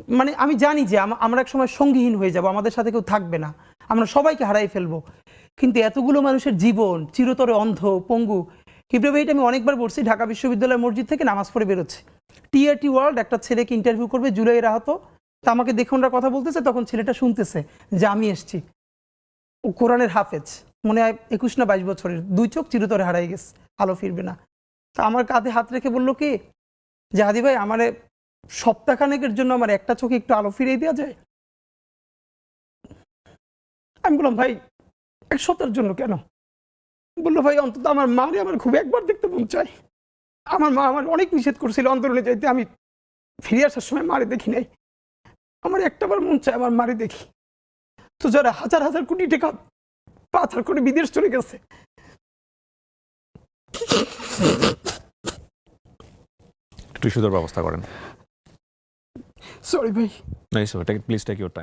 মানে আমি জানি যে আমরা এক সময় সঙ্গীহীন হয়ে যাব, আমাদের সাথে কেউ থাকবে না, আমরা সবাইকে হারাই ফেলবো, কিন্তু এতগুলো মানুষের জীবন চিরতরে অন্ধ পঙ্গু। কিবরিয়া ভাই, এটা আমি অনেকবার বলছি, ঢাকা বিশ্ববিদ্যালয় মসজিদ থেকে নামাজ পড়ে বেরোচ্ছে, টিআরটি ওয়ার্ল্ড একটা ছেলেকে ইন্টারভিউ করবে জুলাইয়ের আহত, তা আমাকে দেখে ওনারা কথা বলতেছে, তখন ছেলেটা শুনতেছে যে আমি এসছি, ও কোরআনের হাফেজ, মনে হয় 21 না 22 বছরের, 2 চোখ চিরতরে হারাই গেছে, আলো ফিরবে না। তা আমার কাঁধে হাত রেখে বললো কি যে হাদি ভাই, আমার সপ্তাহখানেকের জন্য আমার একটা চোখে একটু আলো ফিরিয়ে দেওয়া যায়? আমি বললাম ভাই 1 সপ্তাহের জন্য কেন? বললো ভাই অন্তত আমার মারে আমার খুব একবার দেখতে মন চায়, আমার মা আমার অনেক নিষেধ করছিল অন্তরণে যাইতে, আমি ফিরে আসার সময় মারে দেখি নাই, আমার একটাবার মন চায় আমার মারে দেখি। তো যারা হাজার হাজার কোটি টাকা পাচার করে বিদেশ চলে গেছে, একটু সুন্দর ব্যবস্থা করেন। সরি ভাই। Please take your time.